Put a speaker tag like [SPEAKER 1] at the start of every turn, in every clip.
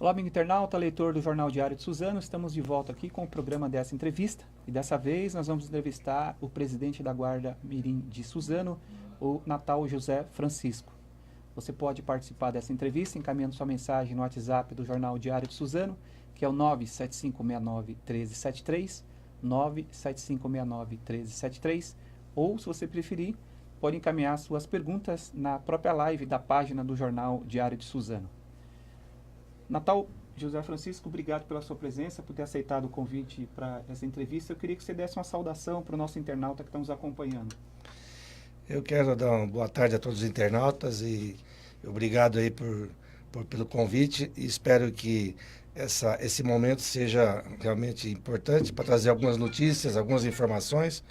[SPEAKER 1] Olá, amigo internauta, leitor do Jornal Diário de Suzano. Estamos de volta aqui com o programa dessa entrevista. E dessa vez nós vamos entrevistar o presidente da Guarda Mirim de Suzano, o Natal José Francisco. Você pode participar dessa entrevista encaminhando sua mensagem no WhatsApp do Jornal Diário de Suzano, que é o 975691373, 975691373, ou, se você preferir, pode encaminhar suas perguntas na própria live da página do Jornal Diário de Suzano. Natal José Francisco, obrigado pela sua presença, por ter aceitado o convite para essa entrevista. Eu queria que você desse uma saudação para o nosso internauta que está nos acompanhando.
[SPEAKER 2] Eu quero dar uma boa tarde a todos os internautas e obrigado aí pelo convite e espero que esse momento seja realmente importante para trazer algumas notícias, algumas informações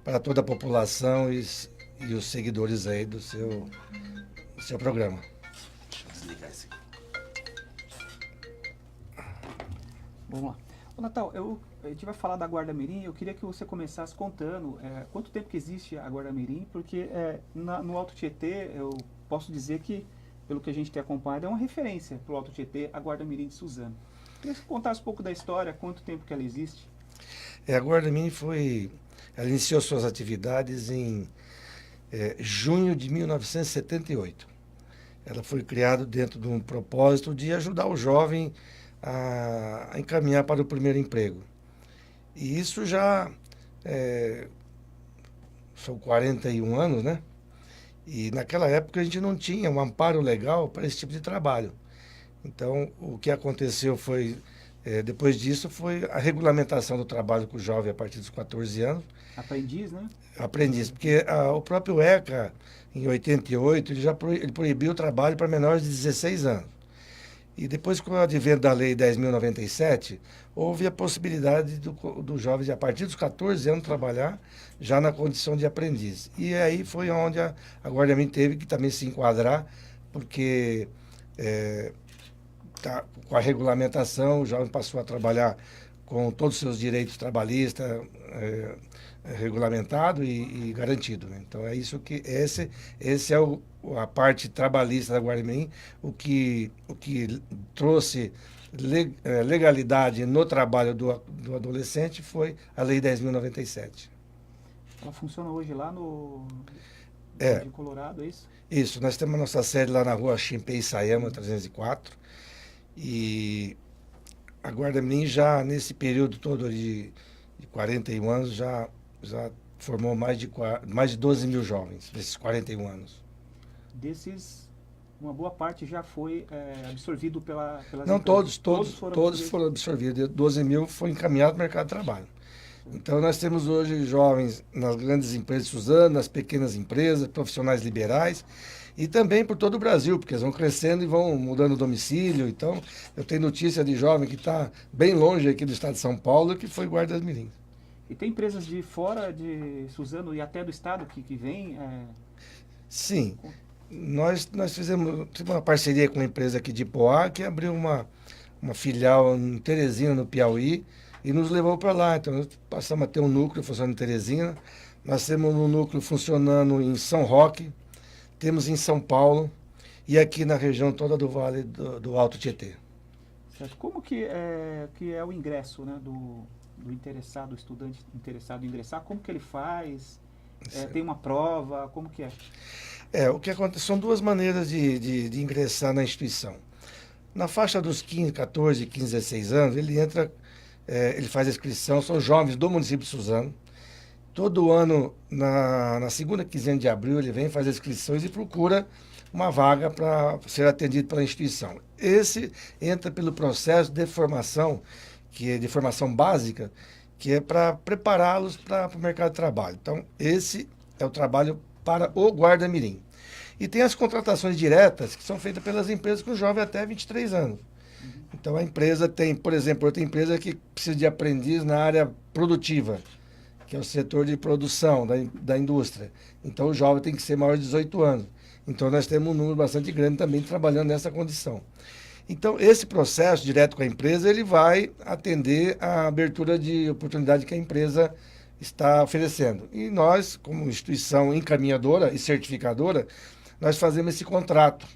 [SPEAKER 2] para toda a população e os seguidores aí do seu programa. Deixa eu desligar esse aqui.
[SPEAKER 1] Vamos lá. Ô, Natal, a gente vai falar da Guarda Mirim. Eu queria que você começasse contando quanto tempo que existe a Guarda Mirim, porque no Alto Tietê, eu posso dizer que, pelo que a gente tem acompanhado, é uma referência para o Alto Tietê, a Guarda Mirim de Suzano. Eu queria que você contasse um pouco da história, quanto tempo que ela existe.
[SPEAKER 2] A Guarda Mirim ela iniciou suas atividades em junho de 1978. Ela foi criada dentro de um propósito de ajudar o jovem a encaminhar para o primeiro emprego. E isso já são 41 anos, né? E naquela época a gente não tinha um amparo legal para esse tipo de trabalho. Então, o que aconteceu foi, depois disso, foi a regulamentação do trabalho com o jovem a partir dos 14 anos.
[SPEAKER 1] Aprendiz, né?
[SPEAKER 2] Aprendiz, porque o próprio ECA, em 88, ele proibiu o trabalho para menores de 16 anos. E depois, com o advento da Lei 10.097, houve a possibilidade do jovem, a partir dos 14 anos, trabalhar já na condição de aprendiz. E aí foi onde a Guarda Mirim teve que também se enquadrar, porque com a regulamentação, o jovem passou a trabalhar com todos os seus direitos trabalhistas regulamentado e garantido, né? Então é isso que esse é a parte trabalhista da Guarda Mirim, o que trouxe legalidade no trabalho do adolescente foi a Lei 10.097.
[SPEAKER 1] Ela funciona hoje lá no de Colorado, é isso?
[SPEAKER 2] Isso, nós temos a nossa sede lá na rua Shinpei Sayama 304 e a Guarda Mirim já nesse período todo de 41 anos já formou mais de 12 mil jovens nesses 41 anos.
[SPEAKER 1] Desses, uma boa parte já foi absorvido pelas
[SPEAKER 2] Não,
[SPEAKER 1] empresas.
[SPEAKER 2] todos foram absorvidos. 12 mil foi encaminhado para o mercado de trabalho. Então, nós temos hoje jovens nas grandes empresas de Suzano, nas pequenas empresas, profissionais liberais, e também por todo o Brasil, porque eles vão crescendo e vão mudando o domicílio. Então, eu tenho notícia de jovem que está bem longe aqui do estado de São Paulo, que foi Guarda Mirim.
[SPEAKER 1] E tem empresas de fora de Suzano e até do estado que vêm?
[SPEAKER 2] Sim. Nós fizemos uma parceria com uma empresa aqui de Poá, que abriu uma filial em Teresina, no Piauí, e nos levou para lá. Então, nós passamos a ter um núcleo funcionando em Teresina. Nós temos um núcleo funcionando em São Roque, temos em São Paulo e aqui na região toda do Vale do Alto Tietê.
[SPEAKER 1] Certo. Como que é o ingresso, né, do interessado, o estudante interessado em ingressar? Como que ele faz? Tem uma prova? Como que é?
[SPEAKER 2] O que acontece são duas maneiras de ingressar na instituição. Na faixa dos 14, 15, 16 anos, ele entra, ele faz a inscrição, são jovens do município de Suzano. Todo ano, na segunda quinzena de abril, ele vem, faz as inscrições e procura uma vaga para ser atendido pela instituição. Esse entra pelo processo de formação, que é de formação básica, que é para prepará-los para o mercado de trabalho. Então, esse é o trabalho para o Guarda Mirim. E tem as contratações diretas, que são feitas pelas empresas com jovem até 23 anos. Então, a empresa tem, por exemplo, outra empresa que precisa de aprendiz na área produtiva, que é o setor de produção da indústria. Então, o jovem tem que ser maior de 18 anos. Então, nós temos um número bastante grande também trabalhando nessa condição. Então, esse processo direto com a empresa, ele vai atender à abertura de oportunidade que a empresa está oferecendo. E nós, como instituição encaminhadora e certificadora, nós fazemos esse contrato.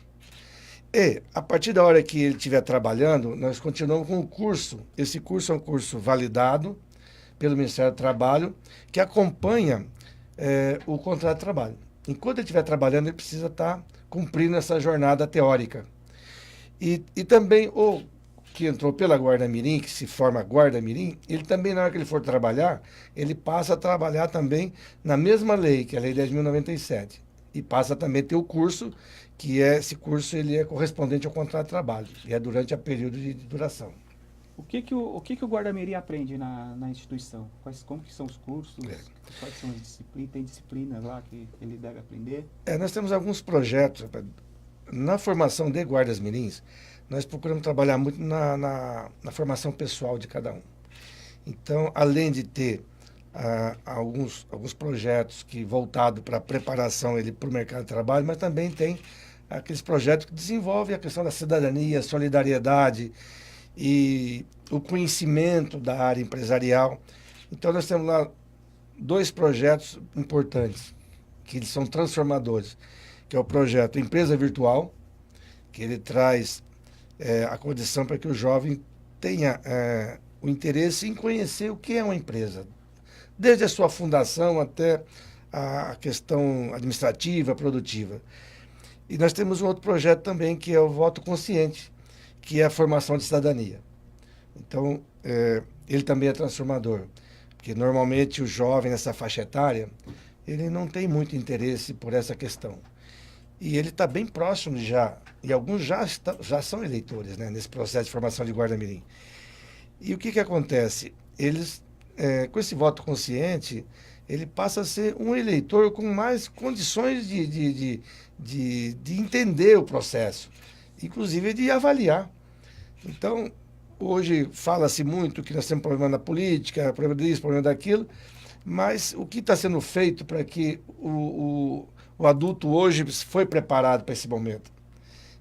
[SPEAKER 2] E, a partir da hora que ele estiver trabalhando, nós continuamos com o curso. Esse curso é um curso validado pelo Ministério do Trabalho, que acompanha o contrato de trabalho. Enquanto ele estiver trabalhando, ele precisa estar cumprindo essa jornada teórica. E também o que entrou pela Guarda-Mirim, que se forma Guarda-Mirim, ele também, na hora que ele for trabalhar, ele passa a trabalhar também na mesma lei, que é a Lei 10.097. E passa também a ter o curso, que esse curso ele é correspondente ao contrato de trabalho, e é durante a período de duração.
[SPEAKER 1] O que o guarda-mirim aprende na instituição? Como que são os cursos? Quais são as disciplinas? Tem disciplinas lá que ele deve aprender?
[SPEAKER 2] Nós temos alguns projetos. Na formação de guardas mirins, nós procuramos trabalhar muito na formação pessoal de cada um. Então, além de ter alguns projetos que voltados para a preparação para o mercado de trabalho, mas também tem aqueles projetos que desenvolvem a questão da cidadania, solidariedade e o conhecimento da área empresarial. Então, nós temos lá 2 projetos importantes, que eles são transformadores, que é o projeto Empresa Virtual, que ele traz a condição para que o jovem tenha o interesse em conhecer o que é uma empresa, desde a sua fundação até a questão administrativa, produtiva. E nós temos um outro projeto também, que é o Voto Consciente, que é a formação de cidadania. Então, ele também é transformador, porque normalmente o jovem nessa faixa etária, ele não tem muito interesse por essa questão. E ele está bem próximo já, e alguns já são eleitores, né, nesse processo de formação de guarda-mirim. E o que acontece? Eles, com esse voto consciente, ele passa a ser um eleitor com mais condições de entender o processo, inclusive de avaliar. Então, hoje fala-se muito que nós temos problema na política, problema disso, problema daquilo, mas o que está sendo feito para que o adulto hoje foi preparado para esse momento?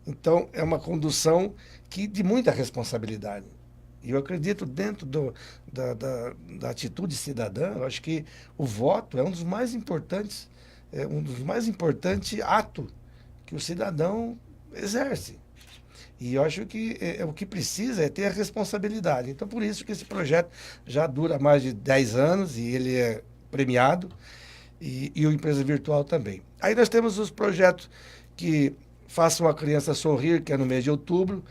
[SPEAKER 2] Então, é uma condução de muita responsabilidade. E eu acredito, dentro da atitude cidadã, eu acho que o voto é um dos mais importantes atos que o cidadão exerce. E eu acho que o que precisa é ter a responsabilidade. Então, por isso que esse projeto já dura mais de 10 anos e ele é premiado, e o Empresa Virtual também. Aí nós temos os projetos que Façam a Criança Sorrir, que é no mês de outubro,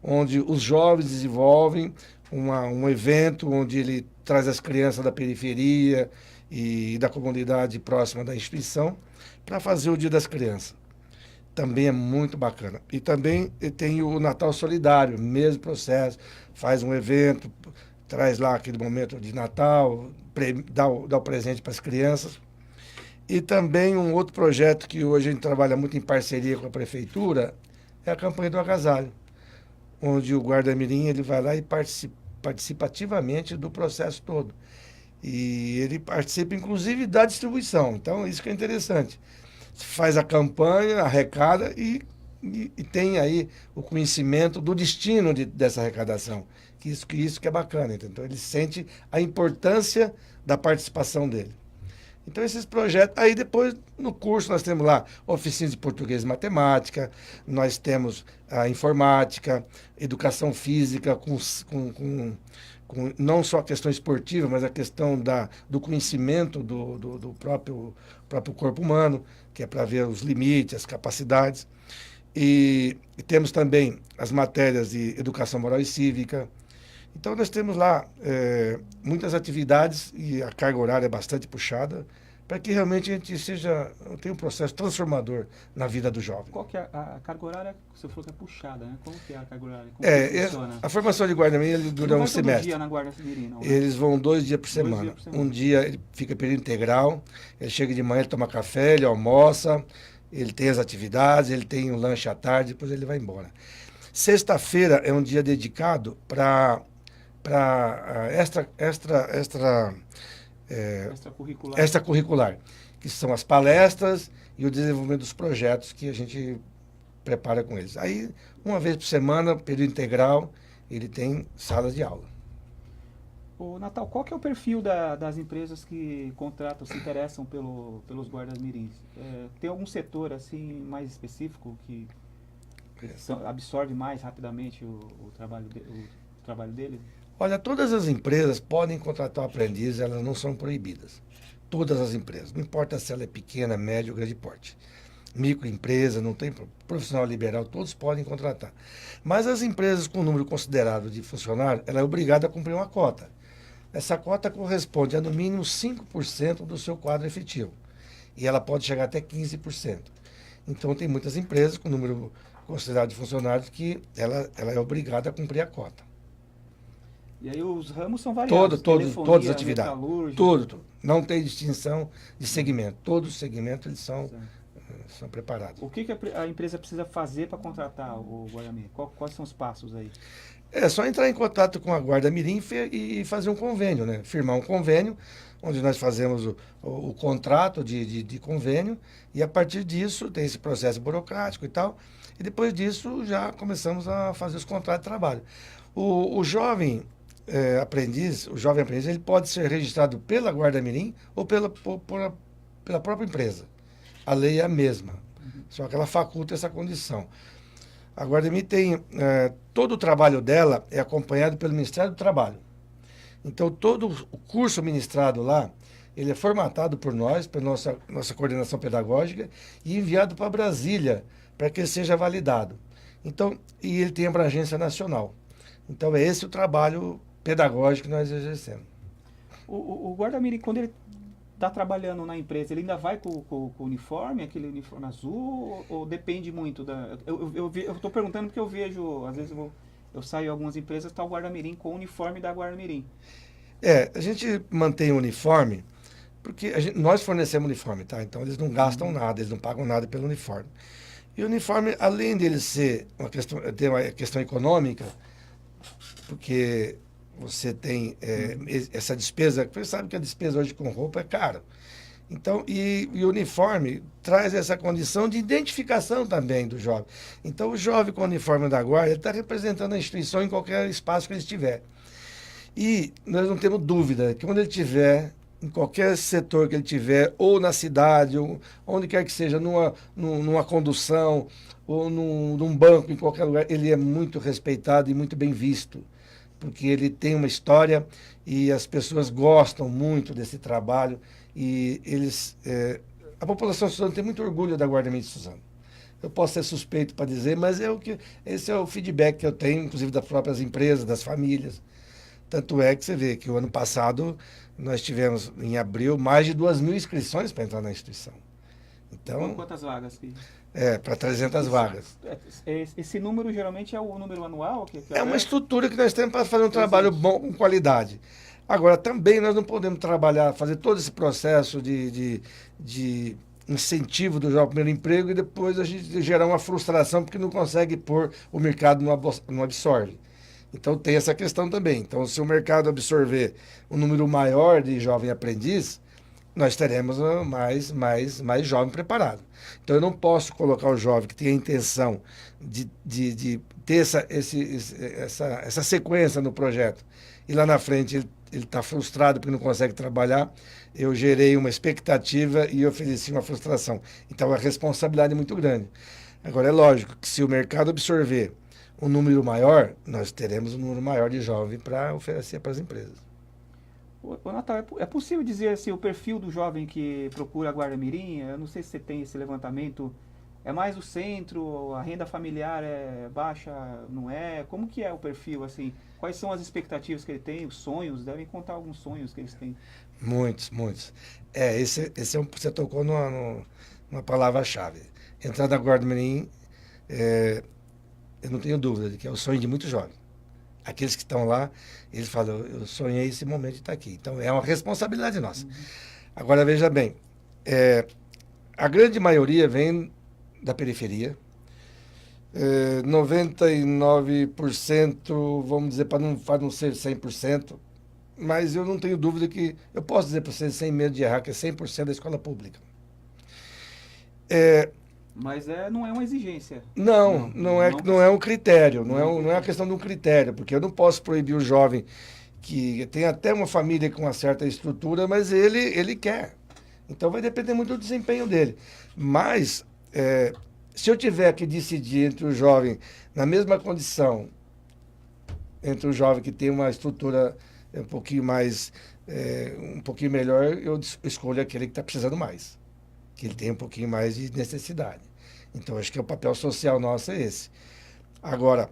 [SPEAKER 2] onde os jovens desenvolvem um evento onde ele traz as crianças da periferia e da comunidade próxima da instituição para fazer o Dia das Crianças. Também é muito bacana. E também tem o Natal Solidário, mesmo processo, faz um evento, traz lá aquele momento de Natal, dá o presente para as crianças. E também um outro projeto que hoje a gente trabalha muito em parceria com a prefeitura é a campanha do agasalho, onde o guarda-mirim ele vai lá e participa ativamente do processo todo. E ele participa, inclusive, da distribuição. Então, isso que é interessante. Faz a campanha, arrecada e tem aí o conhecimento do destino dessa arrecadação. Isso que é bacana. Então, ele sente a importância da participação dele. Então, esses projetos... Aí, depois, no curso, nós temos lá oficinas de português e matemática, nós temos a informática, educação física, com não só a questão esportiva, mas a questão do conhecimento do próprio corpo humano, que é para ver os limites, as capacidades. E temos também as matérias de educação moral e cívica. Então, nós temos lá muitas atividades e a carga horária é bastante puxada para que realmente a gente tenha um processo transformador na vida do jovem.
[SPEAKER 1] Qual que é a carga horária? Você falou que é puxada, né? Como que é a carga horária? Como que funciona?
[SPEAKER 2] A formação de guarda-mirim dura um semestre.
[SPEAKER 1] Todo dia na Guarda-Mirim, não, né?
[SPEAKER 2] Eles vão 2 dias por semana.
[SPEAKER 1] 2 dias por semana.
[SPEAKER 2] Um dia ele fica período integral, ele chega de manhã, ele toma café, ele almoça, ele tem as atividades, ele tem um lanche à tarde, depois ele vai embora. Sexta-feira é um dia dedicado para extracurricular, que são as palestras e o desenvolvimento dos projetos que a gente prepara com eles. Aí, uma vez por semana, período integral, ele tem salas de aula.
[SPEAKER 1] Ô, Natal, qual que é o perfil das empresas que contratam, se interessam pelos guardas mirins? Tem algum setor assim mais específico que absorve mais rapidamente o trabalho dele?
[SPEAKER 2] Olha, todas as empresas podem contratar o aprendiz, elas não são proibidas. Todas as empresas, não importa se ela é pequena, média ou grande porte. Microempresa, não tem profissional liberal, todos podem contratar. Mas as empresas com um número considerável de funcionários, ela é obrigada a cumprir uma cota. Essa cota corresponde a no mínimo 5% do seu quadro efetivo. E ela pode chegar até 15%. Então tem muitas empresas com número considerável de funcionários que ela é obrigada a cumprir a cota.
[SPEAKER 1] E aí os ramos são variados.
[SPEAKER 2] Todas as atividades.
[SPEAKER 1] Metalúrgica.
[SPEAKER 2] Tudo. Não tem distinção de segmento. Todos os segmentos eles são preparados.
[SPEAKER 1] O que a empresa precisa fazer para contratar o Guarda Mirim? Quais são os passos aí?
[SPEAKER 2] É só entrar em contato com a Guarda Mirim e fazer um convênio, né? Firmar um convênio, onde nós fazemos o contrato de convênio, e a partir disso tem esse processo burocrático e tal, e depois disso já começamos a fazer os contratos de trabalho. O jovem aprendiz, ele pode ser registrado pela Guarda Mirim ou pela própria empresa. A lei é a mesma, só que ela faculta essa condição. A Guarda Mirim tem, todo o trabalho dela é acompanhado pelo Ministério do Trabalho. Então, todo o curso ministrado lá, ele é formatado por nós, pela nossa coordenação pedagógica, e enviado para Brasília, para que ele seja validado. Então, e ele tem abrangência nacional. Então, é esse o trabalho pedagógico que nós exercemos.
[SPEAKER 1] O Guarda Mirim, quando ele está trabalhando na empresa, ele ainda vai com o uniforme, aquele uniforme azul, ou depende muito da... Eu estou perguntando porque eu vejo, às vezes eu saio em algumas empresas, está o Guarda Mirim com o uniforme da Guarda Mirim.
[SPEAKER 2] A gente mantém o uniforme, porque nós fornecemos uniforme, tá? Então eles não gastam nada, eles não pagam nada pelo uniforme. E o uniforme, além dele ser ter uma questão econômica, porque você tem essa despesa, você sabe que a despesa hoje com roupa é cara. Então, e o uniforme traz essa condição de identificação também do jovem. Então, o jovem com o uniforme da Guarda está representando a instituição em qualquer espaço que ele estiver. E nós não temos dúvida que quando ele estiver, em qualquer setor que ele tiver, ou na cidade, ou onde quer que seja, numa condução, ou num banco, em qualquer lugar, ele é muito respeitado e muito bem visto, porque ele tem uma história e as pessoas gostam muito desse trabalho e a população de Suzano tem muito orgulho da Guarda Mirim de Suzano. Eu posso ser suspeito para dizer, mas esse é o feedback que eu tenho, inclusive das próprias empresas, das famílias. Tanto é que você vê que o ano passado nós tivemos, em abril, mais de 2.000 inscrições para entrar na instituição. Então,
[SPEAKER 1] quantas vagas?
[SPEAKER 2] Para 300 vagas.
[SPEAKER 1] Esse número geralmente é o número anual?
[SPEAKER 2] É uma estrutura que nós temos para fazer um trabalho bom, com qualidade. Agora, também nós não podemos fazer todo esse processo de incentivo do jovem primeiro emprego e depois a gente gerar uma frustração porque não consegue pôr, o mercado não absorve. Então tem essa questão também. Então, se o mercado absorver um número maior de jovem aprendiz, nós teremos mais jovem preparado. Então, eu não posso colocar o jovem que tem a intenção de ter essa sequência no projeto e lá na frente ele está frustrado porque não consegue trabalhar. Eu gerei uma expectativa e ofereci uma frustração. Então, a responsabilidade é muito grande. Agora, é lógico que se o mercado absorver um número maior, nós teremos um número maior de jovens para oferecer para as empresas.
[SPEAKER 1] Ô, Natal, é possível dizer assim, o perfil do jovem que procura a Guarda Mirim? Eu não sei se você tem esse levantamento. É mais o centro, a renda familiar é baixa, não é? Como que é o perfil, assim? Quais são as expectativas que ele tem, os sonhos? Devem contar alguns sonhos que eles têm.
[SPEAKER 2] Muitos. Você tocou numa palavra-chave. Entrar na Guarda Mirim, eu não tenho dúvida de que é o sonho de muitos jovens. Aqueles que estão lá, eles falam, eu sonhei esse momento de estar aqui. Então, é uma responsabilidade nossa. Agora, veja bem, a grande maioria vem da periferia. 99%, vamos dizer, para não ser 100%, mas eu não tenho dúvida que, eu posso dizer para vocês, sem medo de errar, que é 100% da escola pública.
[SPEAKER 1] Mas não é uma exigência.
[SPEAKER 2] Não é um critério, não é uma questão de um critério, porque eu não posso proibir o jovem que tem até uma família com uma certa estrutura, mas ele quer. Então vai depender muito do desempenho dele. Mas Se eu tiver que decidir entre o jovem na mesma condição, entre o jovem que tem uma estrutura um pouquinho mais, um pouquinho melhor, eu escolho aquele que está precisando mais, que ele tem um pouquinho mais de necessidade. Então, acho que o papel social nosso é esse. Agora,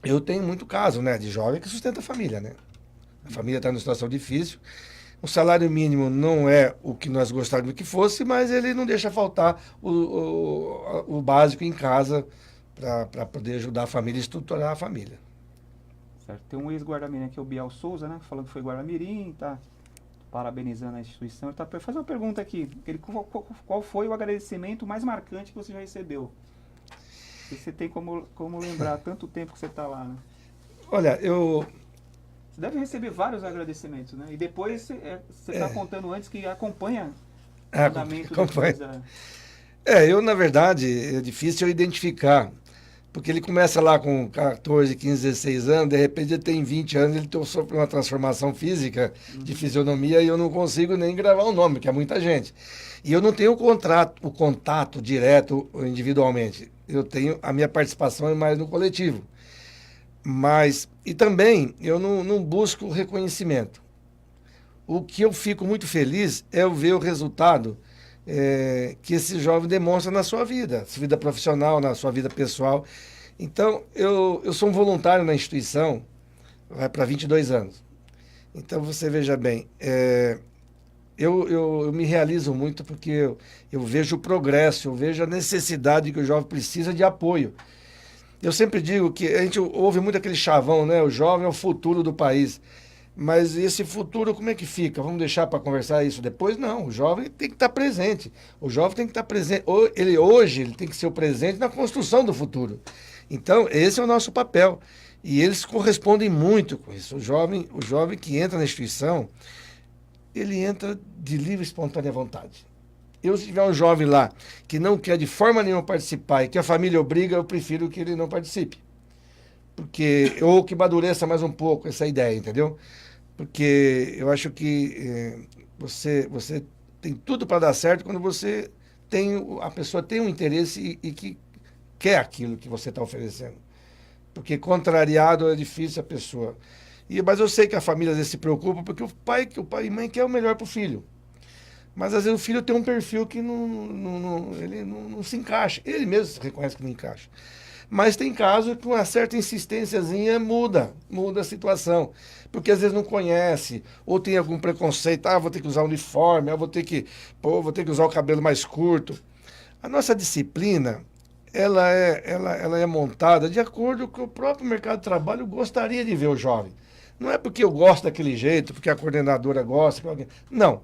[SPEAKER 2] eu tenho muito caso, né, de jovem que sustenta a família, né? A família está numa situação difícil. O salário mínimo não é o que nós gostaríamos que fosse, mas ele não deixa faltar o básico em casa para poder ajudar a família e estruturar a família.
[SPEAKER 1] Certo. Tem um ex-guarda-mirim que é o Biel Souza, né? Falando que foi guarda-mirim, tá parabenizando a instituição. Ele tá fazer uma pergunta aqui. Qual foi o agradecimento mais marcante que você já recebeu? Se você tem como lembrar tanto tempo que você está lá, né?
[SPEAKER 2] Olha,
[SPEAKER 1] Você deve receber vários agradecimentos, né? E depois você está contando antes que acompanha o andamento da coisa.
[SPEAKER 2] Eu, na verdade, é difícil eu identificar. Porque ele começa lá com 14, 15, 16 anos, de repente ele tem 20 anos, ele sofre uma transformação física de fisionomia e eu não consigo nem gravar o nome, que é muita gente. E eu não tenho o contato direto individualmente. Eu tenho a minha participação é mais no coletivo. E também eu não busco reconhecimento. O que eu fico muito feliz é eu ver o resultado que esse jovem demonstra na sua vida profissional, na sua vida pessoal. Então, eu sou um voluntário na instituição, vai para 22 anos. Então, você veja bem, eu me realizo muito porque eu vejo o progresso, eu vejo a necessidade que o jovem precisa de apoio. Eu sempre digo que a gente ouve muito aquele chavão, né? O jovem é o futuro do país. Mas esse futuro, como é que fica? Vamos deixar para conversar isso depois? Não, o jovem tem que estar presente. O jovem tem que estar presente. Hoje ele tem que ser o presente na construção do futuro. Então, esse é o nosso papel. E eles correspondem muito com isso. O jovem que entra na instituição, ele entra de livre e espontânea vontade. Se tiver um jovem lá que não quer de forma nenhuma participar e que a família obriga, eu prefiro que ele não participe. Ou que amadureça mais um pouco essa ideia, entendeu? Porque eu acho que você tem tudo para dar certo quando a pessoa tem um interesse e que quer aquilo que você está oferecendo. Porque contrariado é difícil a pessoa. Mas eu sei que a família às vezes se preocupa porque o pai e mãe quer o melhor para o filho. Mas às vezes o filho tem um perfil que ele não se encaixa. Ele mesmo reconhece que não encaixa. Mas tem casos que uma certa insistênciazinha muda a situação. Porque às vezes não conhece, ou tem algum preconceito, vou ter que usar uniforme, vou ter que usar o cabelo mais curto. A nossa disciplina, ela é montada de acordo com o próprio mercado de trabalho gostaria de ver o jovem. Não é porque eu gosto daquele jeito, porque a coordenadora gosta. Não.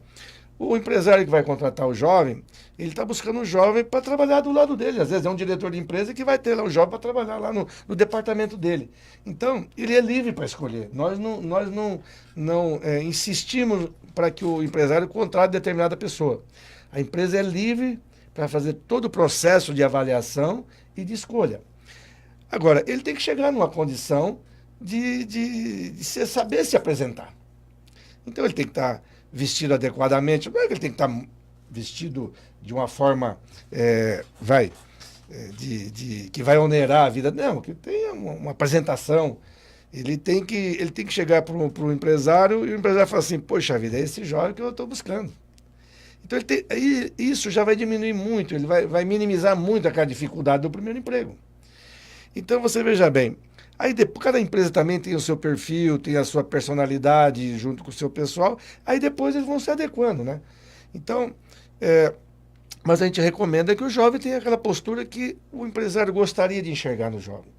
[SPEAKER 2] O empresário que vai contratar o jovem, ele está buscando um jovem para trabalhar do lado dele. Às vezes é um diretor de empresa que vai ter lá um jovem para trabalhar lá no departamento dele. Então, ele é livre para escolher. Nós não insistimos para que o empresário contrate determinada pessoa. A empresa é livre para fazer todo o processo de avaliação e de escolha. Agora, ele tem que chegar numa condição de saber se apresentar. Então, ele tem que estar vestido adequadamente. Não é que ele tem que estar vestido de uma forma que vai onerar a vida. Não, que tenha uma apresentação. Ele tem que chegar para o empresário e o empresário fala assim, poxa vida, é esse jovem que eu estou buscando. Então isso já vai diminuir muito, ele vai minimizar muito aquela dificuldade do primeiro emprego. Então você veja bem, aí depois, cada empresa também tem o seu perfil, tem a sua personalidade junto com o seu pessoal, aí depois eles vão se adequando, né? Então, mas a gente recomenda que o jovem tenha aquela postura que o empresário gostaria de enxergar no jovem.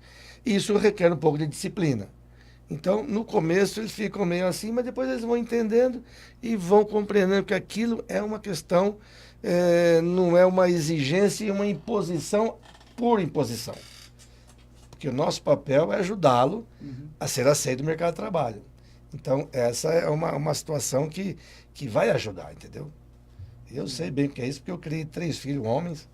[SPEAKER 2] E isso requer um pouco de disciplina. Então, no começo eles ficam meio assim, mas depois eles vão entendendo e vão compreendendo que aquilo é uma questão, não é uma exigência e uma imposição por imposição. Porque o nosso papel é ajudá-lo a ser aceito no mercado de trabalho. Então, essa é uma situação que vai ajudar, entendeu? Eu sei bem o que é isso, porque eu criei 3 filhos homens,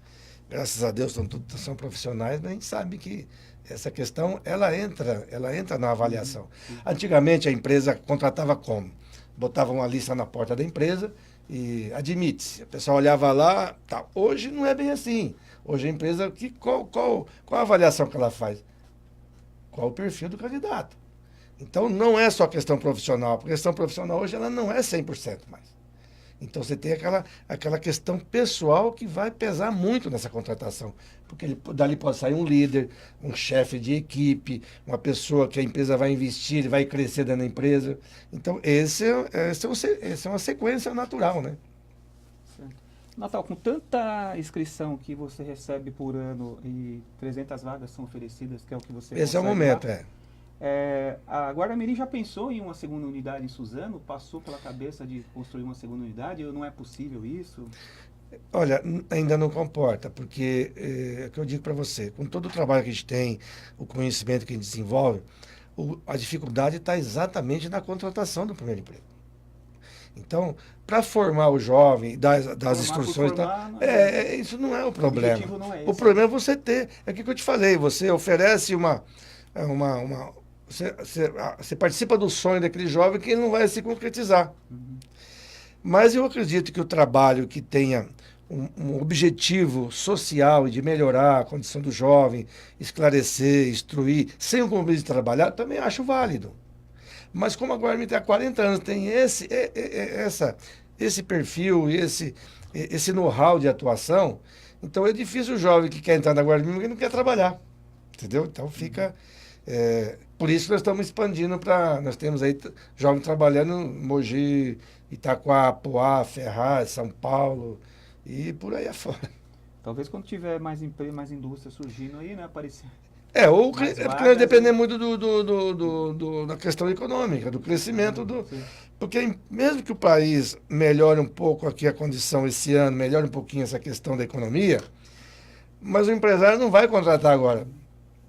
[SPEAKER 2] graças a Deus são profissionais, mas a gente sabe que essa questão, ela entra na avaliação. Antigamente, a empresa contratava como? Botava uma lista na porta da empresa e admite-se. O pessoal olhava lá, tá. Hoje não é bem assim. Hoje a empresa, qual a avaliação que ela faz? Qual o perfil do candidato? Então não é só questão profissional. A questão profissional hoje ela não é 100% mais. Então você tem aquela questão pessoal que vai pesar muito nessa contratação. Porque dali pode sair um líder, um chefe de equipe, uma pessoa que a empresa vai investir, vai crescer dentro da empresa. Então essa é uma sequência natural, né?
[SPEAKER 1] Certo. Natal, com tanta inscrição que você recebe por ano e 300 vagas são oferecidas, que é o que você
[SPEAKER 2] Esse é o
[SPEAKER 1] consegue
[SPEAKER 2] momento,
[SPEAKER 1] lá, a Guarda-Mirim já pensou em uma segunda unidade em Suzano? Passou pela cabeça de construir uma segunda unidade? Ou não é possível isso?
[SPEAKER 2] Olha, ainda não comporta, porque é o que eu digo para você, com todo o trabalho que a gente tem, o conhecimento que a gente desenvolve, a dificuldade está exatamente na contratação do primeiro emprego. Então, para formar o jovem, das
[SPEAKER 1] Formar por
[SPEAKER 2] instruções,
[SPEAKER 1] formar,
[SPEAKER 2] isso não é o
[SPEAKER 1] o
[SPEAKER 2] problema.
[SPEAKER 1] objetivo não é
[SPEAKER 2] O
[SPEAKER 1] esse.
[SPEAKER 2] problema é você ter. É o que eu te falei, você oferece você participa do sonho daquele jovem que ele não vai se concretizar.
[SPEAKER 1] Uhum.
[SPEAKER 2] Mas eu acredito que o trabalho que tenha um objetivo social e de melhorar a condição do jovem, esclarecer, instruir, sem o compromisso de trabalhar, também acho válido. Mas como a Guarda-Mirim há 40 anos tem esse perfil e esse know-how de atuação, então é difícil o jovem que quer entrar na Guarda-Mirim porque não quer trabalhar. Entendeu? Então fica... por isso nós estamos expandindo para... Nós temos aí jovens trabalhando em Mogi, Itaquá, Poá, Ferraz, São Paulo e por aí afora.
[SPEAKER 1] Talvez quando tiver mais emprego, mais indústria surgindo aí, né, aparecer mais
[SPEAKER 2] Porque nós
[SPEAKER 1] vagas,
[SPEAKER 2] dependemos muito da questão econômica, do crescimento
[SPEAKER 1] sim.
[SPEAKER 2] Porque mesmo que o país melhore um pouco aqui a condição esse ano, melhore um pouquinho essa questão da economia, mas o empresário não vai contratar agora.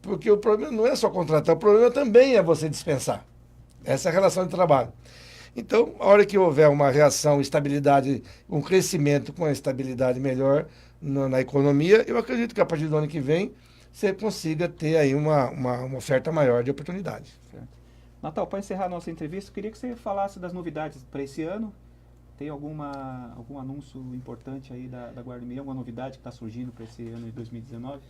[SPEAKER 2] Porque o problema não é só contratar, o problema também é você dispensar. Essa é a relação de trabalho. Então, a hora que houver uma reação, estabilidade, um crescimento com a estabilidade melhor na economia, eu acredito que a partir do ano que vem você consiga ter aí uma oferta maior de oportunidades.
[SPEAKER 1] Certo. Natal, para encerrar a nossa entrevista, eu queria que você falasse das novidades para esse ano. Tem algum anúncio importante aí da Guarda-Mirim, alguma novidade que está surgindo para esse ano de 2019?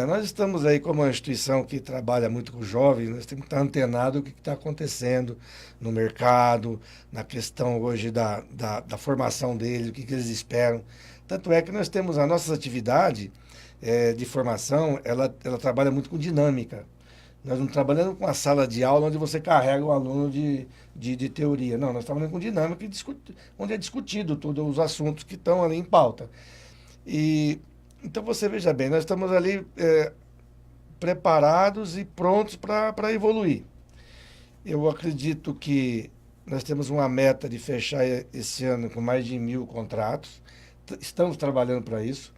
[SPEAKER 2] Nós estamos aí como uma instituição que trabalha muito com jovens, nós temos que estar antenado o que está acontecendo no mercado, na questão hoje da formação deles, o que eles esperam. Tanto é que nós temos a nossa atividade de formação, ela trabalha muito com dinâmica. Nós não trabalhamos com a sala de aula onde você carrega o aluno de teoria. Não, nós trabalhamos com dinâmica onde é discutido todos os assuntos que estão ali em pauta. Então você veja bem, nós estamos ali preparados e prontos para evoluir. Eu acredito que nós temos uma meta de fechar esse ano com mais de 1.000 contratos. Estamos trabalhando para isso.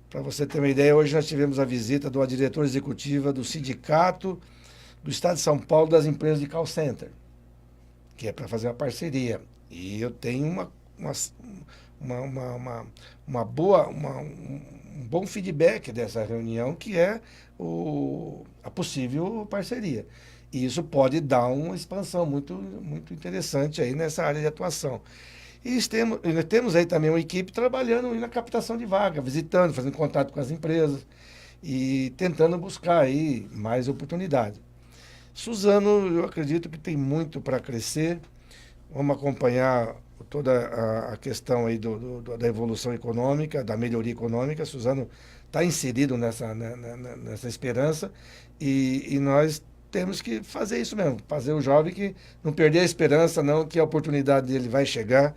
[SPEAKER 2] Para você ter uma ideia, hoje nós tivemos a visita de uma diretora executiva do Sindicato do Estado de São Paulo das empresas de call center, que é para fazer uma parceria. E eu tenho um bom feedback dessa reunião, que é a possível parceria. E isso pode dar uma expansão muito, muito interessante aí nessa área de atuação. E nós temos aí também uma equipe trabalhando na captação de vaga, visitando, fazendo contato com as empresas e tentando buscar aí mais oportunidade. Suzano, eu acredito que tem muito para crescer. Vamos acompanhar toda a questão aí da evolução econômica, da melhoria econômica. Suzano está inserido nessa esperança e nós temos que fazer isso mesmo, fazer o jovem que não perder a esperança, não, que a oportunidade dele vai chegar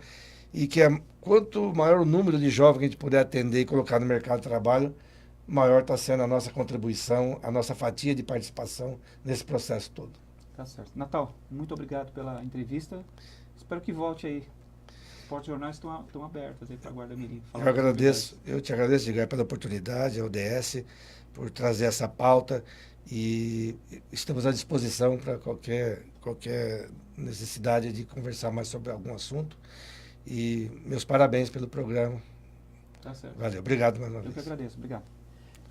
[SPEAKER 2] e que quanto maior o número de jovens que a gente puder atender e colocar no mercado de trabalho, maior está sendo a nossa contribuição, a nossa fatia de participação nesse processo todo.
[SPEAKER 1] Tá certo. Natal, muito obrigado pela entrevista. Espero que volte aí. Os portas jornais estão abertas aí para a Guarda-Mirim.
[SPEAKER 2] Eu te agradeço, Edgar, pela oportunidade, ao ODS, por trazer essa pauta e estamos à disposição para qualquer necessidade de conversar mais sobre algum assunto. E meus parabéns pelo programa.
[SPEAKER 1] Tá certo.
[SPEAKER 2] Valeu, obrigado mais uma vez.
[SPEAKER 1] Eu que agradeço, obrigado.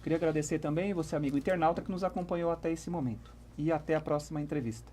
[SPEAKER 1] Queria agradecer também você, amigo internauta, que nos acompanhou até esse momento. E até a próxima entrevista.